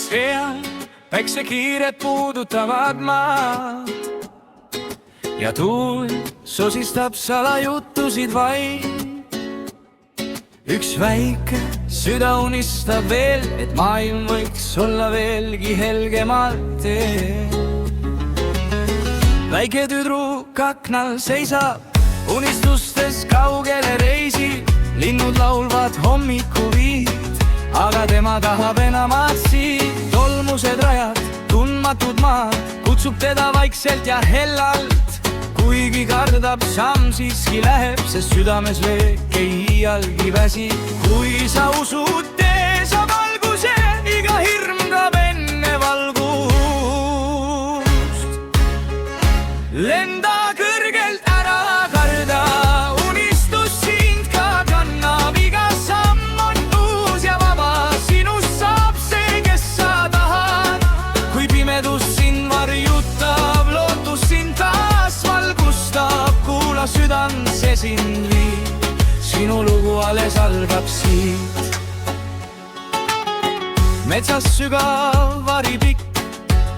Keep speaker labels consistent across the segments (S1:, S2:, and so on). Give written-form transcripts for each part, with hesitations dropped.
S1: atmosfäär, päiksekiired puudutavad maad ja tuul sosistab salajutusid vaid. Üks väike süda unistab veel, et maailm võiks olla veelgi helgemalt teel. Väike tüdruk aknal seisab, unistustes kaugele reisib. Linnud laulvad hommikuviid, aga tema tahab enamat siit. Tolmused rajad, tundmatud maa kutsub teda vaikselt ja hellalt. Kuigi kardab, samm siiski läheb, sest südames veek ei iialgi väsi. Kui sa usud, tee sa valguse, iga hirm kaob enne valgust. Lenda kõrgelt, ära karda, unistus sind ka kannab. Iga samm on uus ja vaba, sinust saab see, kes sa tahad. Kui pimedus sind varjutab, lootus sind taas valgustab. Kuula südant, see sind viib, sinu lugu alles algab siit. Metsas sügav varipikk,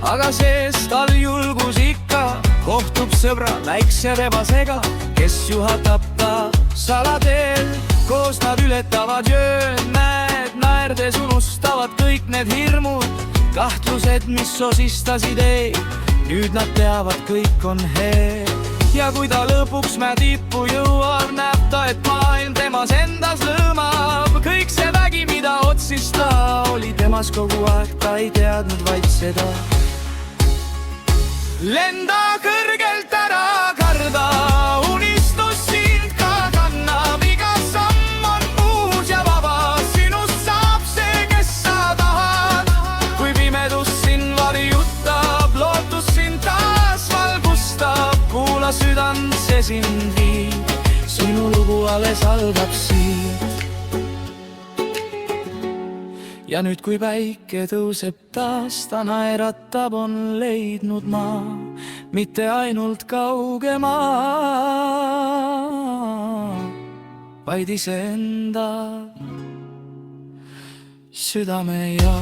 S1: aga sees tal julgus ikka. Kohtub sõbra väikse rebasega, kes juhatab ta salateel. Koos nad ületavad jööd, näed, naerdes unustavad kõik need hirmud. Kahtlused, mis sosistasid ei, nüüd nad teavad, kõik on hea. Ja kui ta lõpuks mäe tippu jõuab, näeb ta, et maailm temas endas lõõmab. Kõik see vägi, mida otsis ta, oli temas kogu aeg, ta ei teadnud vaid seda. Lenda kõrgelt, ära karda, unistus sind ka kannab. Iga samm on uus ja vaba, sinust saab see, kes sa tahad. Kui pimedus sind varjutab, lootus sind taas valgustab. Kuula südant, see sind viib, sinu lugu alles algab siit. Ja nüüd, kui päike tõuseb taas, ta naeratab, on leidnud maa, mitte ainult kauge maa, vaid iseenda südame ja